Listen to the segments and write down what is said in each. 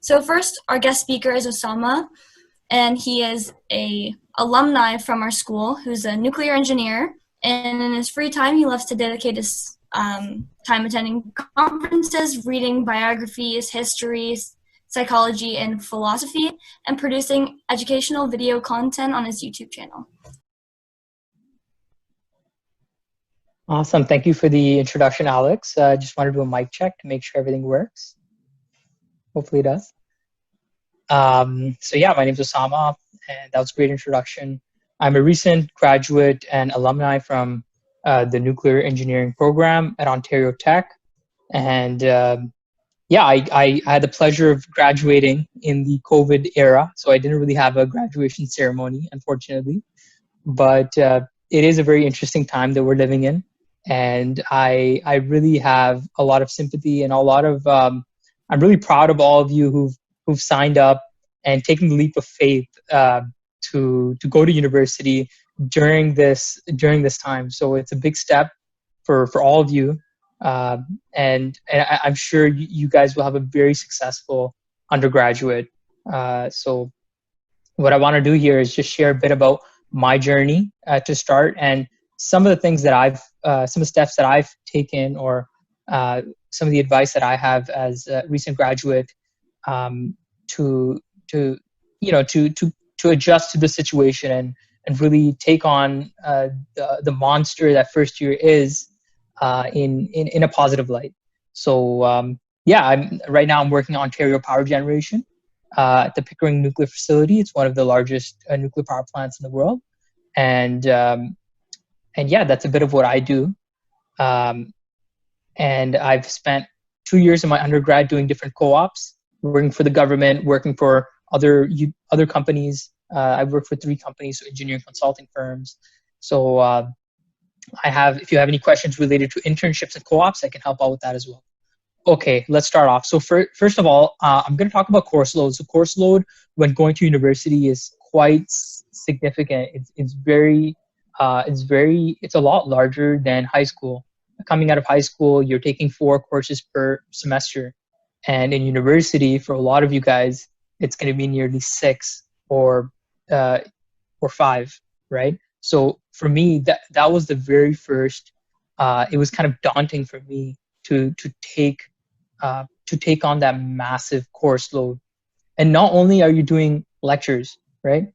So first, our guest speaker is Osama, and he is a alumni from our school who's a nuclear engineer. And in his free time, he loves to dedicate his time attending conferences, reading biographies, histories, psychology, and philosophy, and producing educational video content on his YouTube channel. Awesome. Thank you for the introduction, Alex. I just wanted to do a mic check to make sure everything works. Hopefully it does. So yeah, my name is Osama, and that was a great introduction. I'm a recent graduate and alumni from the nuclear engineering program at Ontario Tech. And yeah, I had the pleasure of graduating in the COVID era, so I didn't really have a graduation ceremony, unfortunately. But it is a very interesting time that we're living in. And I really have a lot of sympathy and a lot of, I'm really proud of all of you who've signed up and taken the leap of faith to go to university during this time. So it's a big step for all of you. And I'm sure you guys will have a very successful undergraduate. So what I want to do here is just share a bit about my journey to start, and some of the things that some of the steps that I've taken, or some of the advice that I have as a recent graduate to adjust to the situation and really take on the monster that first year is in a positive light. So yeah, right now I'm working on Ontario Power Generation at the Pickering Nuclear Facility. It's one of the largest nuclear power plants in the world, and yeah, that's a bit of what I do. And I've spent 2 years in my undergrad doing different co-ops, working for the government, working for other companies. I've worked for 3 companies, so engineering consulting firms. So if you have any questions related to internships and co-ops, I can help out with that as well. Okay, let's start off. So first of all, I'm going to talk about course load. So course load when going to university is quite significant. It's a lot larger than high school. Coming out of high school, you're taking 4 courses per semester. And in university, for a lot of you guys, it's going to be nearly 6 or 5, right? So for me, that was the very first, it was kind of daunting for me to take on that massive course load. And not only are you doing lectures, right?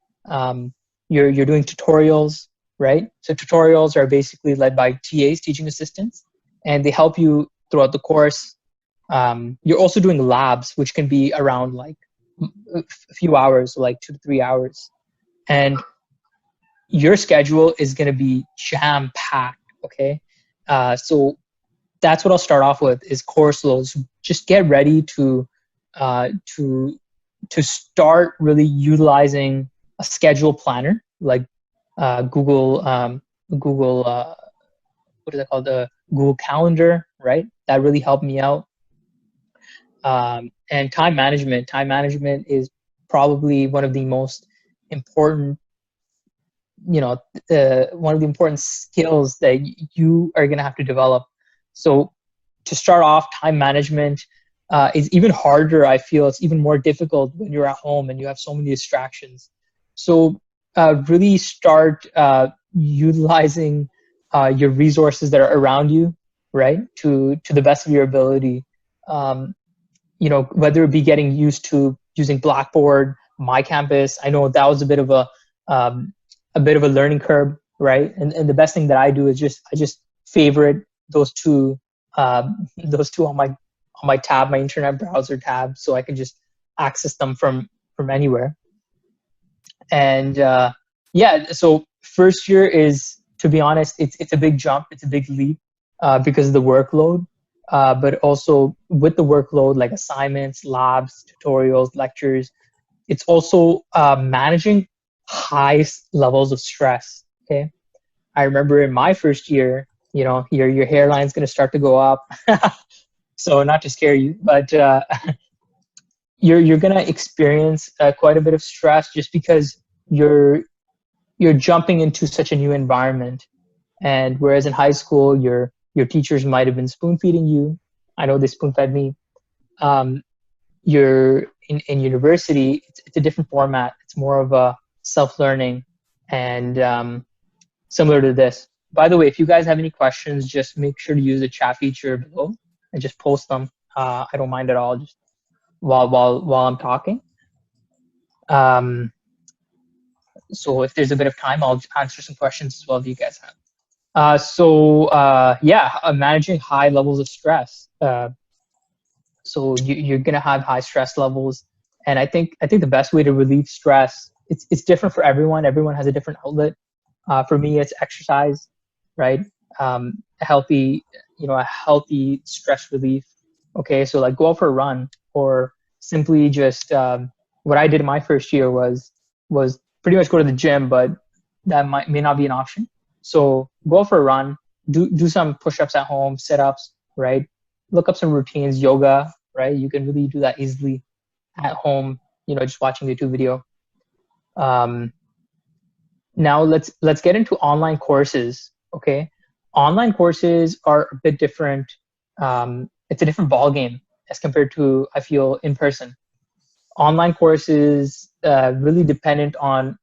You're doing tutorials, right? So tutorials are basically led by TAs, teaching assistants, and they help you throughout the course. You're also doing labs, which can be around like a few hours, like 2 to 3 hours. And your schedule is going to be jam-packed, okay? So that's what I'll start off with, is course loads. Just get ready to start really utilizing a schedule planner like Google, what is it called? The Google Calendar, right? That really helped me out. And time management. Time management is probably one of the most important, one of the important skills that you are going to have to develop. So to start off, time management is even harder. I feel it's even more difficult when you're at home and you have so many distractions. So really start utilizing your resources that are around you, right? To the best of your ability. Whether it be getting used to using Blackboard, My Campus. I know that was a bit of a learning curve, right? And the best thing that I do is I just favorite those two on my tab, my internet browser tab, so I can just access them from anywhere. And yeah, so first year is, to be honest, it's a big jump, it's a big leap because of the workload. But also with the workload, like assignments, labs, tutorials, lectures, it's also managing high levels of stress. Okay, I remember in my first year, your hairline's going to start to go up. So not to scare you, but you're going to experience quite a bit of stress just because you're jumping into such a new environment. And whereas in high school, your teachers might have been spoon feeding you. I know they spoon fed me. You're in university, it's a different format. It's more of a self-learning and similar to this. By the way, if you guys have any questions, just make sure to use the chat feature below and just post them. I don't mind at all, just while I'm talking. So if there's a bit of time, I'll answer some questions as well that you guys have. Managing high levels of stress. So you're gonna have high stress levels, and I think the best way to relieve stress, it's different for everyone. Everyone has a different outlet. For me, it's exercise, right? A healthy stress relief. Okay, so like go out for a run, or simply just what I did in my first year was pretty much go to the gym, but that may not be an option. So go out for a run, do some push-ups at home, sit-ups, right? Look up some routines, yoga, right? You can really do that easily at home, just watching a YouTube video. Now let's get into online courses. Okay, online courses are a bit different. It's a different ball game as compared to, I feel, in person. Online courses really dependent on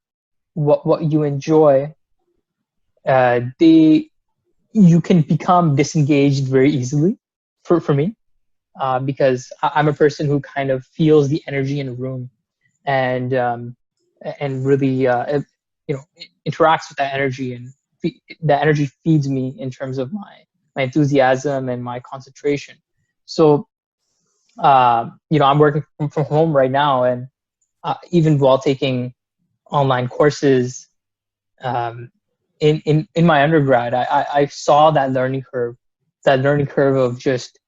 what you enjoy. You can become disengaged very easily for me, because I'm a person who kind of feels the energy in a room and really interacts with that energy, and that energy feeds me in terms of my enthusiasm and my concentration. So I'm working from home right now, and even while taking online courses in my undergrad, I saw that learning curve of just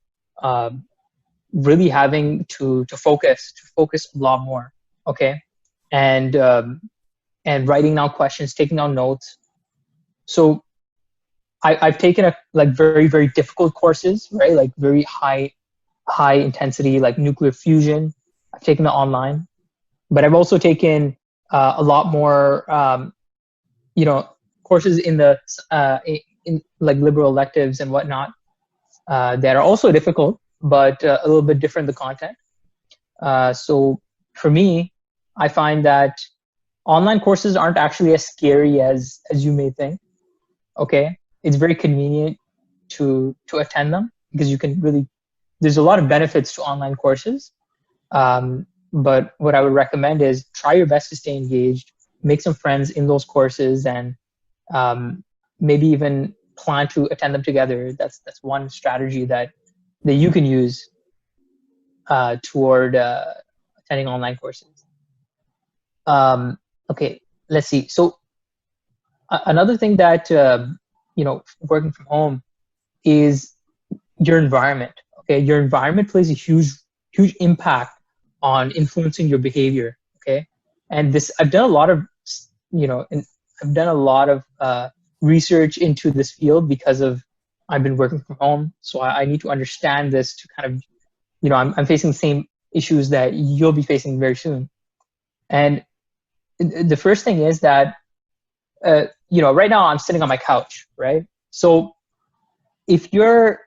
really having to focus a lot more. Okay, and writing down questions, taking down notes. So I've taken very, very difficult courses, right? Like very high intensity, like nuclear fusion. I've taken it online, but I've also taken a lot more, courses in the in like liberal electives and whatnot that are also difficult, but a little bit different the content. So for me, I find that online courses aren't actually as scary as you may think. Okay, it's very convenient to attend them because you can really. There's a lot of benefits to online courses, but what I would recommend is try your best to stay engaged, make some friends in those courses, and maybe even plan to attend them together. That's one strategy that you can use toward attending online courses. Okay, let's see. So another thing that working from home is your environment. Okay, your environment plays a huge impact on influencing your behavior. Okay, and this I've done a lot of research into this field because I've been working from home, so I need to understand this to kind of I'm facing the same issues that you'll be facing very soon. And the first thing is that right now I'm sitting on my couch, right? So if you're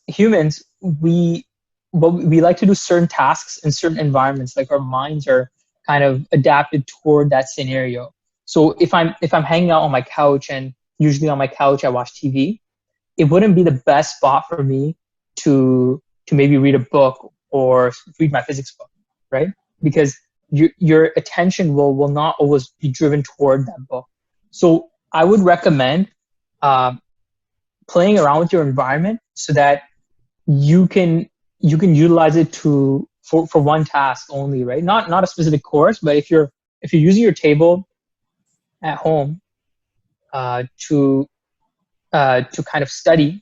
humans, we like to do certain tasks in certain environments, like our minds are kind of adapted toward that scenario. So if I'm hanging out on my couch, and usually on my couch I watch TV, it wouldn't be the best spot for me to maybe read a book or read my physics book, right? Because your attention will not always be driven toward that book. So I would recommend playing around with your environment so that you can utilize it for one task only, right? Not a specific course, but if you're using your table at home to kind of study,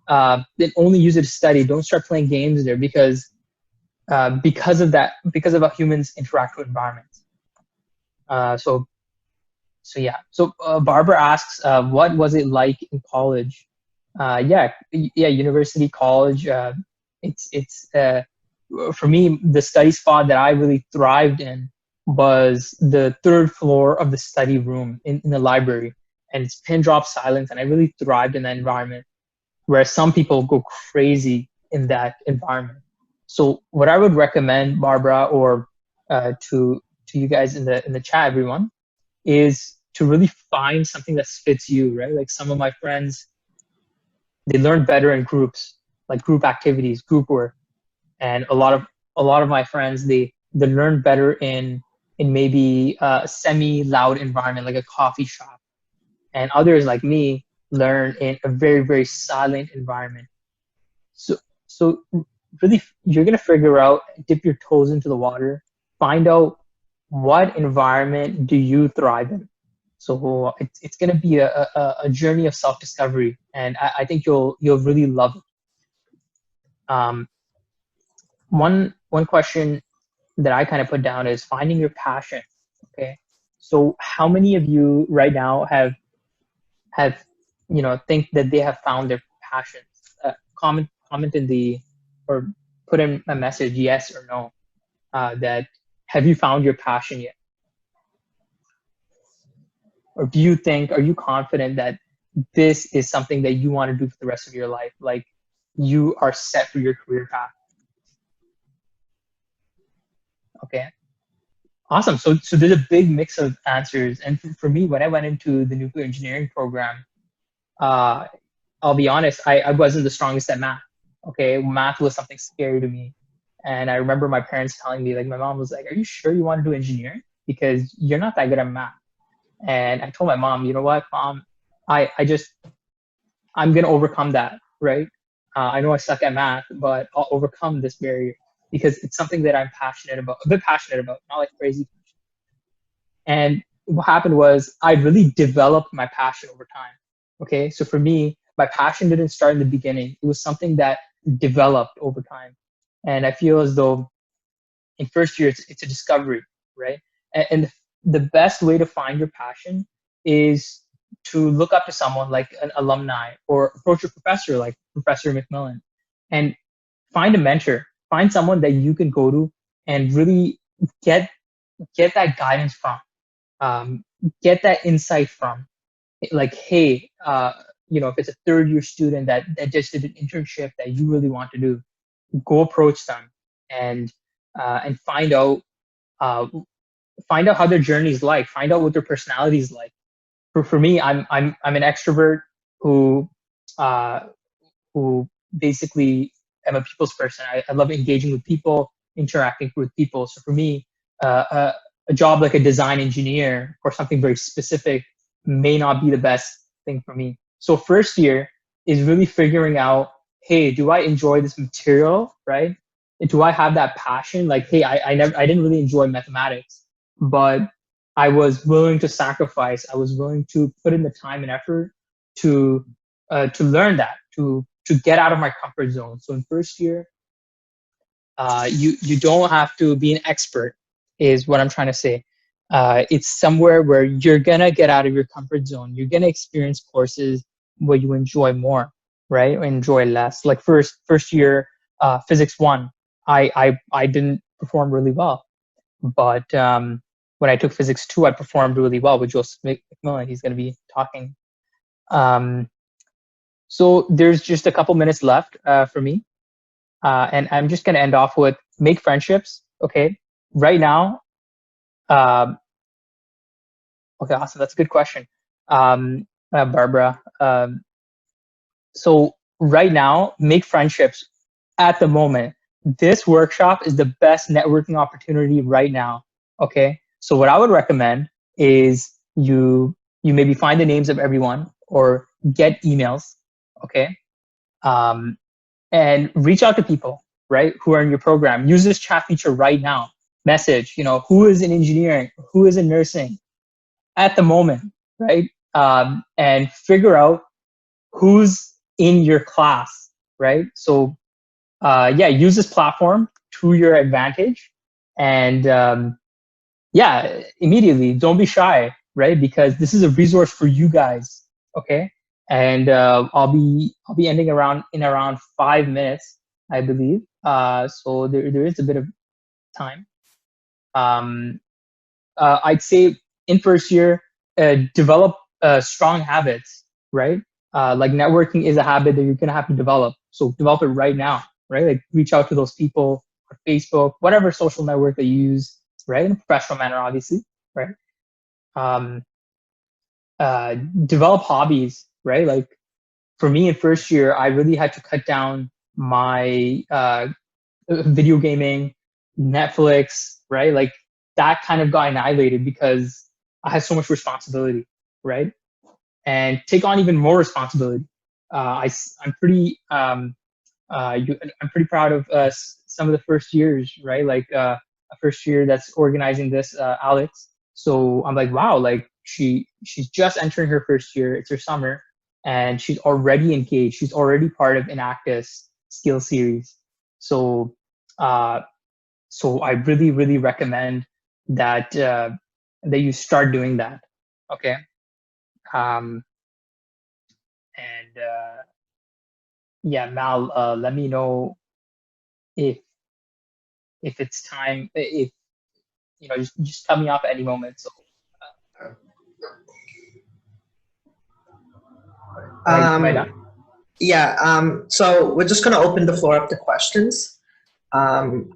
then only use it to study. Don't start playing games there because of how humans interact with environments. So Barbara asks, what was it like in college? University, college. It's for me, the study spot that I really thrived in was the third floor of the study room in the library, and it's pin drop silence, and I really thrived in that environment, whereas some people go crazy in that environment. So what I would recommend, Barbara, or to you guys in the chat, everyone, is to really find something that fits you, right? Like some of my friends, they learn better in groups, like group activities, group work, and a lot of my friends, they learn better in maybe a semi loud environment like a coffee shop, and others like me learn in a very very silent environment. So so really, you're going to figure out, dip your toes into the water, find out what environment do you thrive in. So it's going to be a journey of self-discovery, and I think you'll really love it. um, one question that I kind of put down is finding your passion. Okay, so how many of you right now have think that they have found their passions? Comment in the, or put in a message, yes or no, that have you found your passion yet? Or do you think, are you confident that this is something that you want to do for the rest of your life? Like you are set for your career path? Okay, awesome. So there's a big mix of answers. And for me, when I went into the nuclear engineering program, uh, I'll be honest, I wasn't the strongest at math. Okay, math was something scary to me. And I remember my parents telling me, like, my mom was like, "Are you sure you want to do engineering? Because you're not that good at math." And I told my mom, "You know what, mom, I just, I'm gonna overcome that, right? I know I suck at math, but I'll overcome this barrier because it's something that I'm passionate about, a bit passionate about, not like crazy." And what happened was I really developed my passion over time. Okay, so for me, my passion didn't start in the beginning. It was something that developed over time. And I feel as though in first year, it's a discovery, right? And the best way to find your passion is to look up to someone like an alumni, or approach a professor like Professor McMillan, and find a mentor, find someone that you can go to and really get that guidance from, um, get that insight from. Like, hey, if it's a third year student that just did an internship that you really want to do, go approach them and find out, uh, how their journey is like, find out what their personality is like. For me, I'm an extrovert who uh, who basically am a people's person. I love engaging with people, interacting with people. So for me, a job like a design engineer or something very specific may not be the best thing for me. So first year is really figuring out, hey, do I enjoy this material, right? And do I have that passion? Like, hey, I didn't really enjoy mathematics, but I was willing to sacrifice. I was willing to put in the time and effort to learn that, to get out of my comfort zone. So in first year, you don't have to be an expert, is what I'm trying to say. It's somewhere where you're gonna get out of your comfort zone. You're gonna experience courses where you enjoy more, right? Or enjoy less. Like first year, physics one, I didn't perform really well, but when I took physics two, I performed really well with Joseph McMillan. He's gonna be talking. So there's just a couple minutes left for me. And I'm just going to end off with make friendships. Okay. Right now. Okay. Awesome. That's a good question. Barbara. So right now, make friendships at the moment. This workshop is the best networking opportunity right now. Okay. So what I would recommend is you maybe find the names of everyone or get emails. Okay. And reach out to people, right, who are in your program. Use this chat feature right now. Message, who is in engineering, who is in nursing at the moment, right? And figure out who's in your class, right? So, use this platform to your advantage. And immediately, don't be shy, right? Because this is a resource for you guys, okay? And I'll be ending in around 5 minutes, I believe. So there is a bit of time. I'd say in first year, develop strong habits, right? Like networking is a habit that you're gonna have to develop. So develop it right now, right? Like reach out to those people on Facebook, whatever social network that you use. right? In a professional manner, obviously, right? Um, Develop hobbies, right? Like for me in first year, I really had to cut down my video gaming, Netflix, right? Like that kind of got annihilated because I had so much responsibility, right? And take on even more responsibility. I'm pretty I'm pretty proud of some of the first years, right? Like a first year that's organizing this, Alex. So I'm like, wow, like she's just entering her first year. It's her summer, and she's already engaged. She's already part of Enactus skill series. So uh, so I really really recommend that that you start doing that. Okay. Um, and yeah, Mal, let me know if it's time, if just cut me off at any moment. So am I done? Yeah, so we're just going to open the floor up to questions. Um,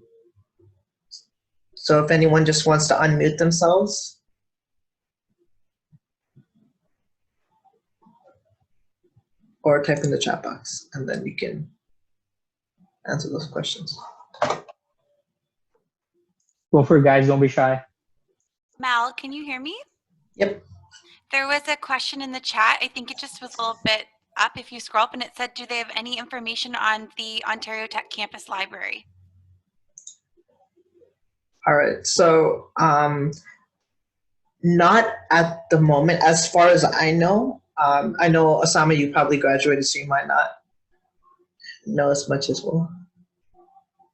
so if anyone just wants to unmute themselves. Or type in the chat box, and then you can answer those questions. Go for it, guys. Don't be shy. Mal, can you hear me? Yep. There was a question in the chat. I think it just was a little bit up if you scroll up, and it said, do they have any information on the Ontario Tech Campus Library? All right. So not at the moment, as far as I know. I know, Osama, you probably graduated, so you might not know as much as well.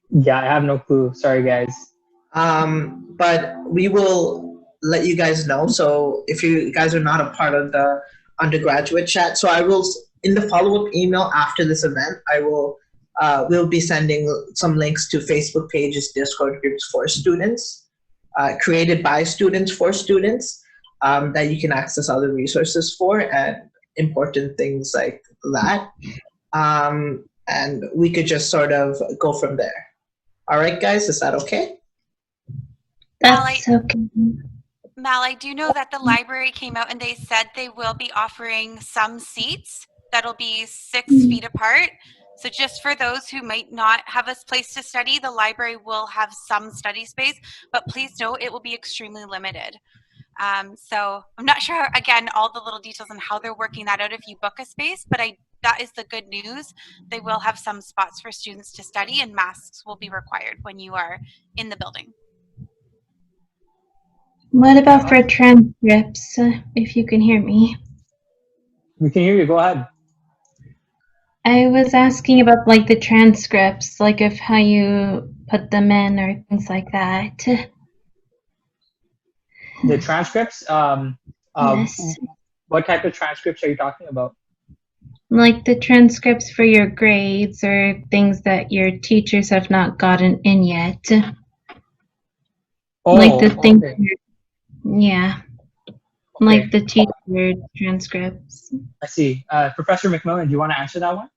Yeah, I have no clue. Sorry, guys. But we will let you guys know. So if you guys are not a part of the undergraduate chat, so I will, in the follow-up email after this event, I will, we'll be sending some links to Facebook pages, Discord groups for students, created by students for students, that you can access other resources for and important things like that. And we could just sort of go from there. All right, guys, is that okay? That's okay. Mal, I do know that the library came out and they said they will be offering some seats that'll be 6 feet apart. So just for those who might not have a place to study, the library will have some study space, but please note it will be extremely limited. So I'm not sure, again, all the little details on how they're working that out if you book a space, but that is the good news. They will have some spots for students to study, and masks will be required when you are in the building. What about for transcripts, if you can hear me? We can hear you. Go ahead. I was asking about like the transcripts, like of how you put them in or things like that. The transcripts, Yes. what type of transcripts are you talking about? Like the transcripts for your grades or things that your teachers have not gotten in yet. Oh, like the things, okay. yeah. Okay. Like the teacher transcripts. I see. Professor McMillan, do you want to answer that one?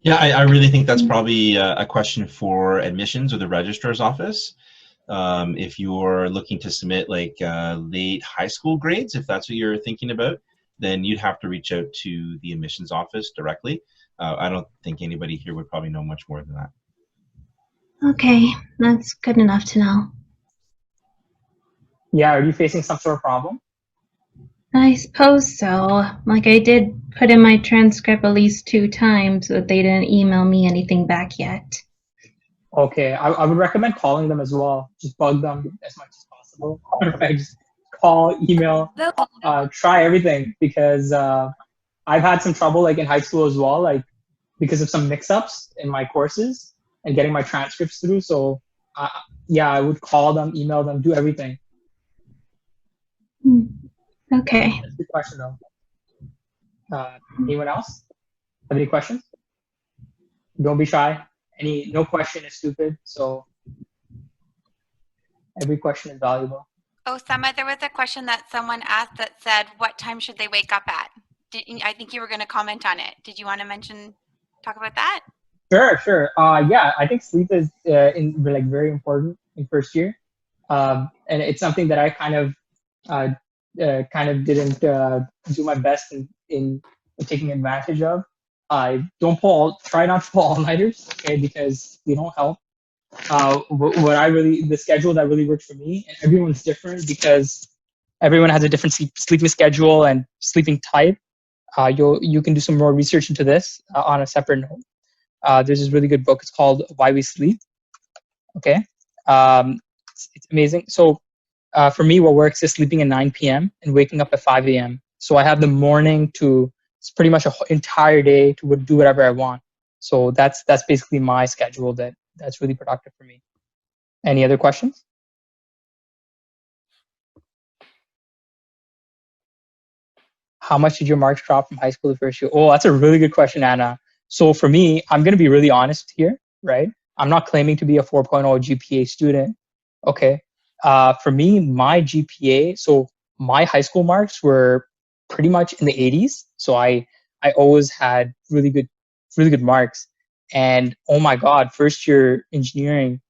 Yeah, I really think that's probably a question for admissions or the registrar's office. If you're looking to submit like late high school grades, if that's what you're thinking about, then you'd have to reach out to the admissions office directly. I don't think anybody here would probably know much more than that. Okay, that's good enough to know. Yeah, are you facing some sort of problem? I suppose so. Like I did put in my transcript at least 2 times, but they didn't email me anything back yet. Okay, I would recommend calling them as well. Just bug them as much as possible. Right? Just call, email, try everything, because I've had some trouble like in high school as well, like because of some mix-ups in my courses and getting my transcripts through. So yeah, I would call them, email them, do everything. Okay. That's a good question though. Anyone else have any questions? Don't be shy. No question is stupid, so every question is valuable. Osama, there was a question that someone asked that said, what time should they wake up at? I think you were going to comment on it. Did you want to talk about that? Sure. Yeah, I think sleep is very important in first year. and it's something that I kind of didn't do my best in taking advantage of. I don't try not to pull all-nighters, okay, because they don't help. The schedule that really worked for me, and everyone's different because everyone has a different sleeping schedule and sleeping type. You can do some more research into this on a separate note. There's this really good book. It's called Why We Sleep. Okay, it's amazing. So for me, what works is sleeping at 9 p.m. and waking up at 5 a.m. So I have the morning to, it's pretty much an entire day to do whatever I want. So that's basically my schedule that's really productive for me. Any other questions? How much did your marks drop from high school to first year? Oh, that's a really good question, Anna. So for me, I'm going to be really honest here, right? I'm not claiming to be a 4.0 GPA student. Okay. For me, my GPA, so my high school marks were pretty much in the 80s. So I always had really good marks. And oh my God, first year engineering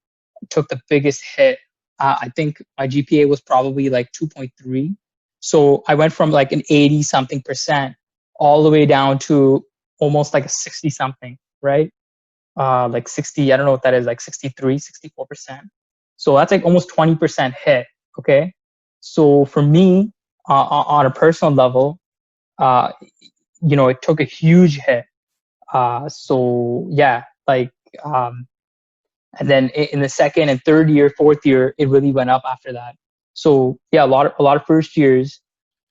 took the biggest hit. I think my GPA was probably like 2.3. So I went from like an 80 something percent all the way down to almost like a 60 something, right? Like 60, I don't know what that is, like 63, 64%. So that's like almost 20% hit, okay? So for me, on a personal level, it took a huge hit. So yeah, like, and then in the second and third year, fourth year, it really went up after that. So yeah, a lot of first years,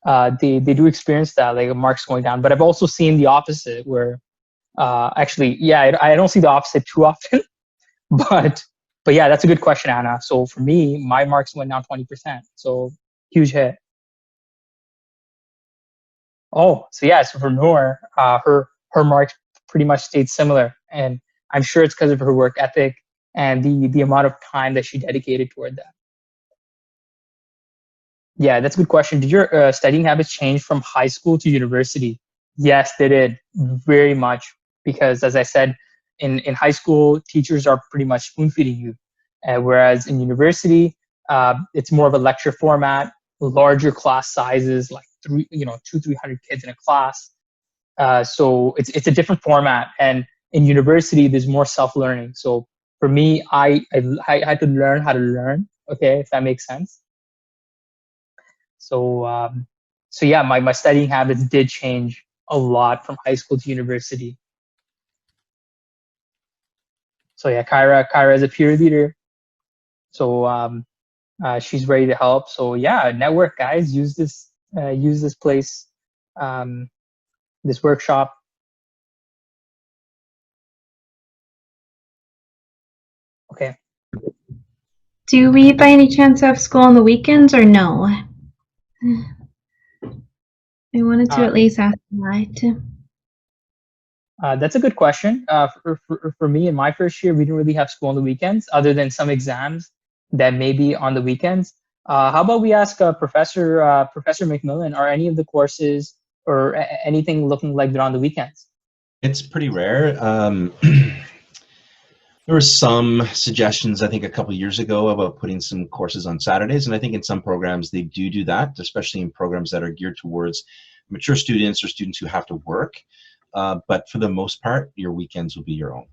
they do experience that, like marks going down. But I've also seen the opposite, where actually, yeah, I don't see the opposite too often. but yeah, that's a good question, Anna. So for me, my marks went down 20%. So huge hit. Oh, so yeah, so for Noor, her marks pretty much stayed similar, and I'm sure it's because of her work ethic and the amount of time that she dedicated toward that. Yeah, that's a good question. Did your studying habits change from high school to university? Yes, they did, very much, because as I said, in high school, teachers are pretty much spoon feeding you, whereas in university, it's more of a lecture format, larger class sizes, like 200-300 kids in a class. So it's a different format, and in university, there's more self-learning. So for me, I had to learn how to learn. Okay, if that makes sense. So yeah, my studying habits did change a lot from high school to university. So yeah, Kyra is a peer leader. So she's ready to help. So yeah, network, guys. Use this place, this workshop. Okay. Do we by any chance have school on the weekends or no? I wanted to at least ask that. That's a good question. For me, in my first year, we didn't really have school on the weekends, other than some exams that may be on the weekends. How about we ask Professor McMillan, are any of the courses or anything looking like they're on the weekends? It's pretty rare. There were some suggestions, I think, a couple of years ago about putting some courses on Saturdays, and I think in some programs they do that, especially in programs that are geared towards mature students or students who have to work. But for the most part, your weekends will be your own.